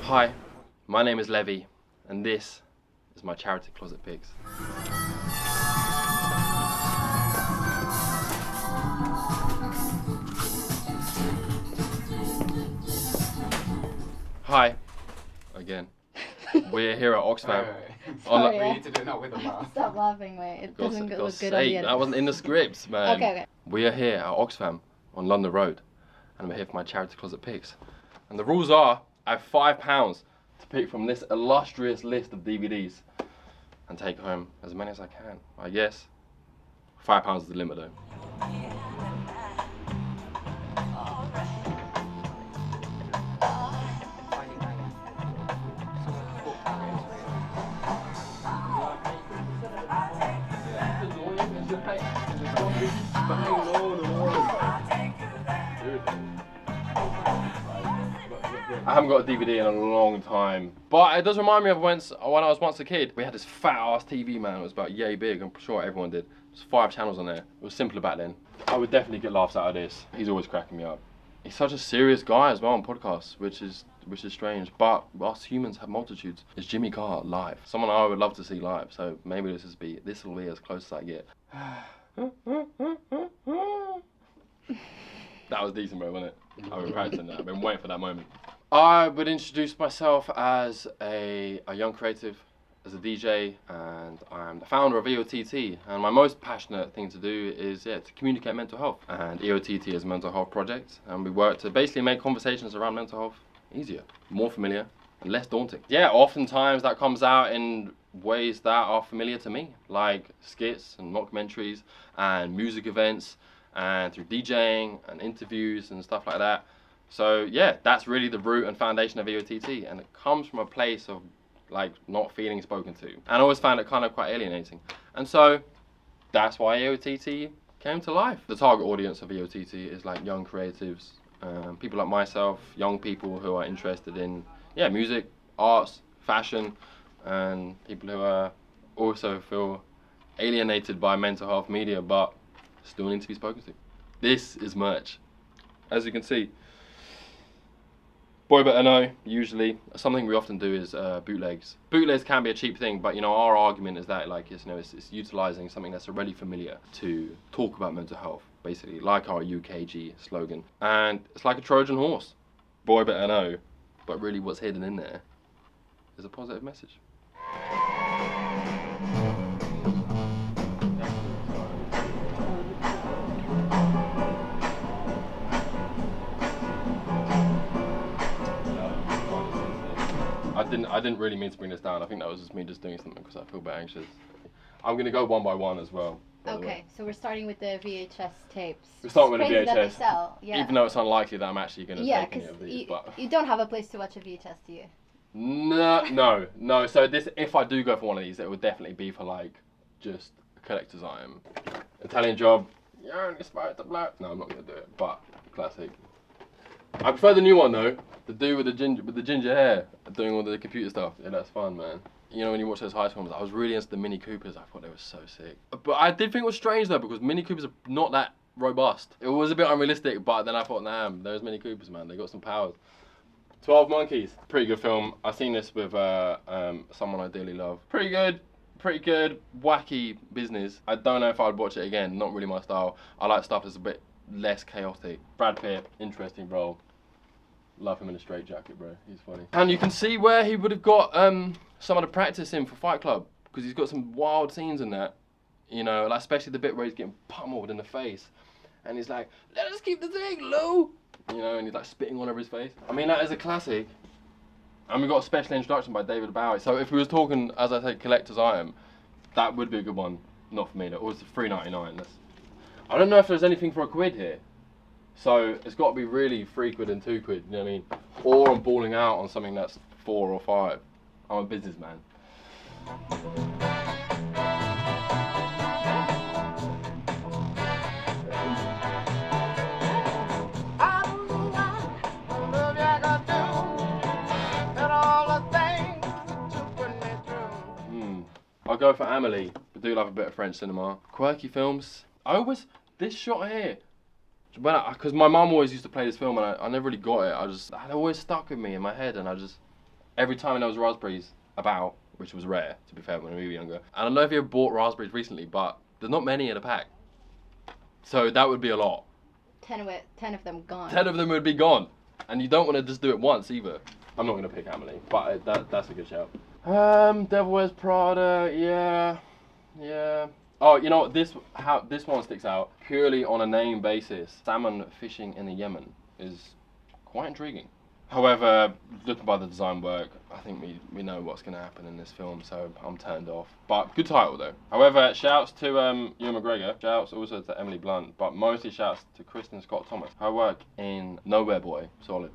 Hi, my name is Levvy, and this is my charity closet pics. Hi, again. We're here at Oxfam. Sorry, We need to do that with a laugh. Stop laughing, mate. It doesn't look God's good on the sake, edit. that wasn't in the script, man. Okay. We are here at Oxfam on London Road, and we're here for my charity closet picks. And the rules are, I have £5 to pick from this illustrious list of DVDs and take home as many as I can. I guess £5 is the limit though. I haven't got a DVD in a long time, but it does remind me of when I was once a kid. We had this fat ass TV, man. It was about yay big. I'm sure everyone did. There's 5 channels on there. It was simpler back then. I would definitely get laughs out of this. He's always cracking me up. He's such a serious guy as well on podcasts, which is strange. But us humans have multitudes. Is Jimmy Carr live? Someone I would love to see live. So maybe this will be as close as I get. That was decent, bro, wasn't it? I've been practicing that. I've been waiting for that moment. I would introduce myself as a young creative, as a DJ, and I'm the founder of eott. And my most passionate thing to do is to communicate mental health. And eott is a mental health project, and we work to basically make conversations around mental health easier, more familiar, and less daunting. Yeah, oftentimes that comes out in ways that are familiar to me, like skits and mockumentaries and music events, and through DJing and interviews and stuff like that. So yeah, that's really the root and foundation of eott, and it comes from a place of like not feeling spoken to. And I always found it kind of quite alienating. And so that's why eott came to life. The target audience of eott is like young creatives, people like myself, young people who are interested in music, arts, fashion, and people who also feel alienated by mental health media but still need to be spoken to. This is merch. As you can see, Boy Better Know, usually. Something we often do is bootlegs. Bootlegs can be a cheap thing, but our argument is that it's utilising something that's already familiar to talk about mental health, basically, like our UKG slogan. And it's like a Trojan horse. Boy Better Know, but really what's hidden in there is a positive message. I didn't really mean to bring this down. I think that was just me doing something because I feel a bit anxious. I'm going to go one by one as well. Okay, so we're starting with the VHS tapes. We're starting with the Crazy that they VHS. sell, yeah. Even though it's unlikely that I'm actually going to Yeah, take any of these. because But you don't have a place to watch a VHS, do you? No. So if I do go for one of these, it would definitely be for like just a collector's item. Italian Job. You're inspired to black. No, I'm not going to do it. But classic. I prefer the new one though. The dude with the ginger hair doing all the computer stuff. Yeah, that's fun, man. When you watch those heist films, I was really into the Mini Coopers. I thought they were so sick. But I did think it was strange though, because Mini Coopers are not that robust. It was a bit unrealistic, but then I thought, nah, those Mini Coopers, man, they got some powers. 12 Monkeys, pretty good film. I've seen this with someone I dearly love. Pretty good, wacky business. I don't know if I'd watch it again. Not really my style. I like stuff that's a bit less chaotic. Brad Pitt, interesting role. Love him in a straitjacket, bro. He's funny. And you can see where he would have got some of the practice in for Fight Club, because he's got some wild scenes in that. Like especially the bit where he's getting pummeled in the face, and he's like, "Let us keep the thing low," and he's like spitting all over his face. I mean, that is a classic. And we got a special introduction by David Bowie. So if we was talking, as I said, collector's item, that would be a good one. Not for me though. It was $3.99. I don't know if there's anything for £1 here. So it's got to be really £3 and £2, you know what I mean? Or I'm balling out on something that's 4 or 5. I'm a businessman. I'll go for Amelie. I do love a bit of French cinema. Quirky films. This shot here. Because my mum always used to play this film and I never really got it. It always stuck with me in my head and I every time there was raspberries about, which was rare, to be fair, when we were younger. And I don't know if you ever bought raspberries recently, but there's not many in a pack. So that would be a lot. 10 of them gone. 10 of them would be gone. And you don't want to just do it once either. I'm not going to pick Amelie, but that's a good shout. Devil Wears Prada, yeah. Oh, you know what, this one sticks out purely on a name basis. Salmon fishing in the Yemen is quite intriguing. However, looking by the design work, I think we know what's going to happen in this film, so I'm turned off. But good title though. However, shouts to Ewan McGregor, shouts also to Emily Blunt, but mostly shouts to Kristen Scott Thomas. Her work in Nowhere Boy, solid.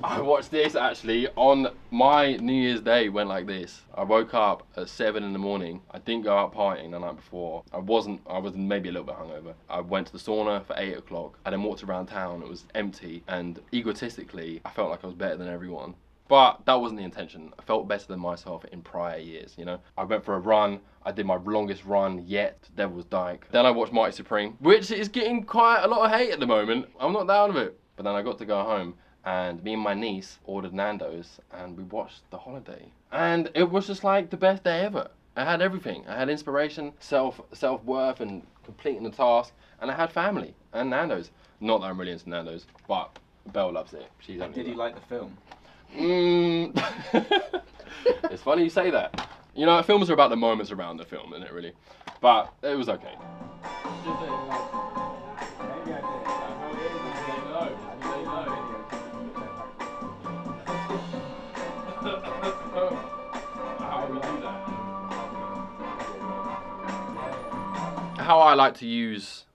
I watched this actually on my New Year's Day. Went like this. I woke up at 7 in the morning. I didn't go out partying the night before. I was maybe a little bit hungover. I went to the sauna for 8 o'clock. I then walked around town. It was empty, and egotistically, I felt like I was better than everyone. But that wasn't the intention. I felt better than myself in prior years, you know. I went for a run. I did my longest run yet to Devil's Dyke. Then I watched Mighty Supreme, which is getting quite a lot of hate at the moment. I'm not down with it. But then I got to go home, and me and my niece ordered Nando's, and we watched The Holiday. And it was just like the best day ever. I had everything. I had inspiration, self-worth, and completing the task. And I had family and Nando's. Not that I'm really into Nando's, but Belle loves it. She's only Did you like the film? It's funny you say that. You know, films are about the moments around the film, isn't it, really? But it was okay. How I like to use,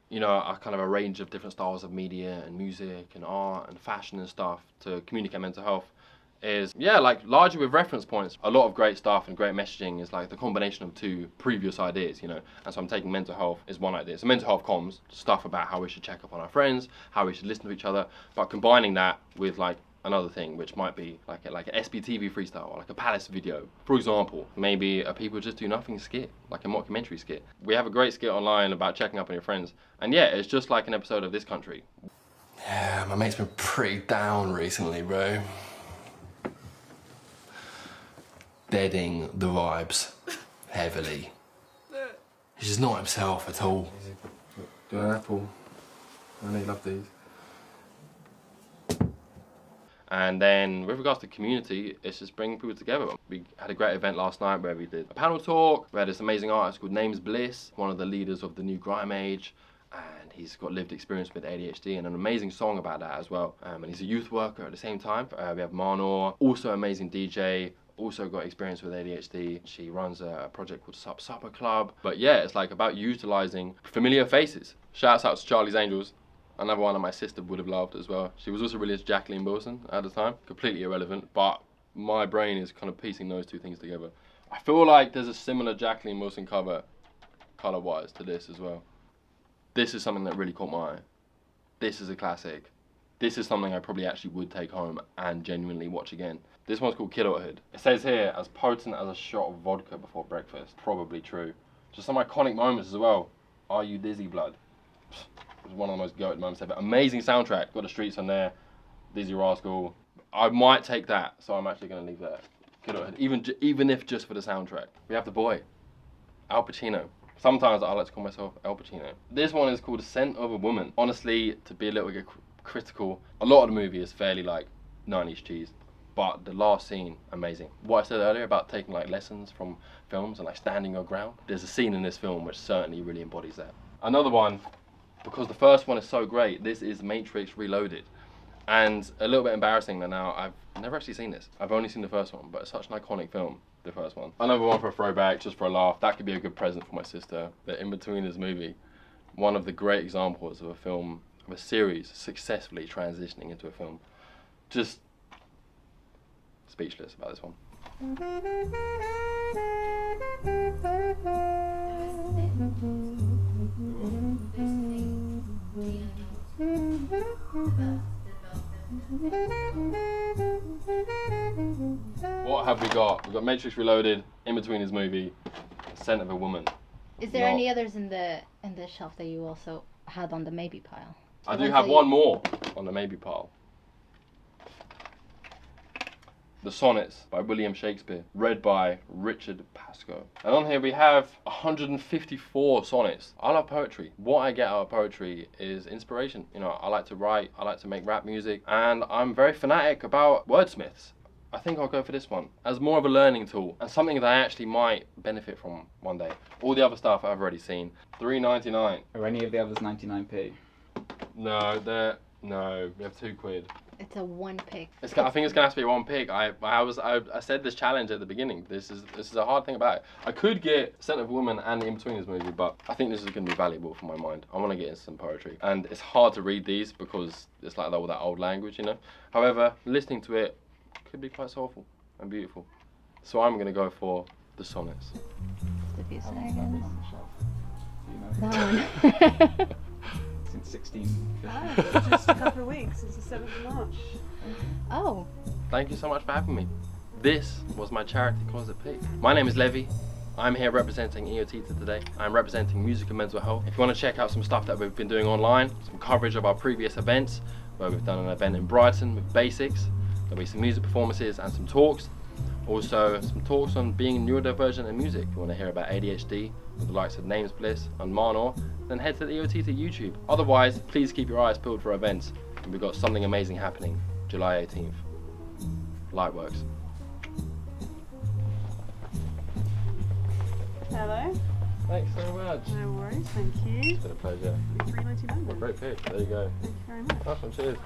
you know, a kind of a range of different styles of media and music and art and fashion and stuff to communicate mental health is, yeah, like largely with reference points. A lot of great stuff and great messaging is like the combination of two previous ideas, you know. And so I'm taking mental health as one idea. So mental health comms, stuff about how we should check up on our friends, how we should listen to each other, but combining that with like another thing, which might be like an SBTV freestyle or like a Palace video. For example, maybe a People Just Do Nothing skit, like a mockumentary skit. We have a great skit online about checking up on your friends. And yeah, it's just like an episode of This Country. Yeah, my mate's been pretty down recently, bro. Deading the vibes heavily. He's just not himself at all. Do an apple. I really love these. And then with regards to community, it's just bringing people together. We had a great event last night where we did a panel talk. We had this amazing artist called Names Bliss, one of the leaders of the new grime age. And he's got lived experience with ADHD and an amazing song about that as well. And he's a youth worker at the same time. We have Manor, also amazing DJ, also got experience with ADHD. She runs a project called Sup Supper Club. But yeah, it's like about utilising familiar faces. Shouts out to Charlie's Angels. Another one that my sister would have loved as well. She was also really into Jacqueline Wilson at the time. Completely irrelevant, but my brain is kind of piecing those two things together. I feel like there's a similar Jacqueline Wilson cover, colour-wise, to this as well. This is something that really caught my eye. This is a classic. This is something I probably actually would take home and genuinely watch again. This one's called Kidulthood. It says here, as potent as a shot of vodka before breakfast. Probably true. Just some iconic moments as well. Are You Dizzy, Blood? It was one of the most goated moments ever. Amazing soundtrack. Got the Streets on there. Dizzy Rascal. I might take that, so I'm actually going to leave that. Kidulthood. Even if just for the soundtrack. We have the boy, Al Pacino. Sometimes I like to call myself Al Pacino. This one is called Scent of a Woman. Honestly, to be a little bit critical, a lot of the movie is fairly like 90s cheese. But the last scene, amazing. What I said earlier about taking like lessons from films and like standing your ground. There's a scene in this film which certainly really embodies that. Another one, because the first one is so great, this is Matrix Reloaded. And a little bit embarrassing that now I've never actually seen this. I've only seen the first one, but it's such an iconic film, the first one. Another one for a throwback, just for a laugh. That could be a good present for my sister. The In-Betweeners movie, one of the great examples of a film, of a series successfully transitioning into a film. Just speechless about this one. What have we got? We've got Matrix Reloaded, In-Betweeners movie, Scent of a Woman. Is there any others in the shelf that you also had on the maybe pile? I do have one more on the maybe pile. The Sonnets by William Shakespeare, read by Richard Pascoe. And on here we have 154 sonnets. I love poetry. What I get out of poetry is inspiration. You know, I like to write, I like to make rap music, and I'm very fanatic about wordsmiths. I think I'll go for this one as more of a learning tool and something that I actually might benefit from one day. All the other stuff I've already seen. $3.99. Are any of the others 99p? No, we have £2. It's a one pick. I think it's gonna have to be one pick. I said this challenge at the beginning. This is a hard thing about it. I could get Scent of Woman and the In-Betweeners movie, but I think this is gonna be valuable for my mind. I want to get into some poetry, and it's hard to read these because it's like all that old language, you know. However, listening to it could be quite soulful and beautiful. So I'm gonna go for the Sonnets. Just a few How seconds. long's that been on the shelf? Do you know? That one. Since 1650. Ah, just a couple of weeks. It's the 7th of March. Oh. Thank you so much for having me. This was my charity closet pick. My name is Levvy. I'm here representing eott today. I'm representing music and mental health. If you want to check out some stuff that we've been doing online, some coverage of our previous events, where we've done an event in Brighton with Basics, there'll be some music performances and some talks. Also, some talks on being neurodivergent in music. If you want to hear about ADHD with the likes of Names Bliss and Marnor, then head to the eott YouTube. Otherwise, please keep your eyes peeled for events. And we've got something amazing happening, July 18th. Lightworks. Hello. Thanks so much. No worries. Thank you. It's been a pleasure. $3.99. Great pick. There you go. Thank you very much. Awesome. Cheers.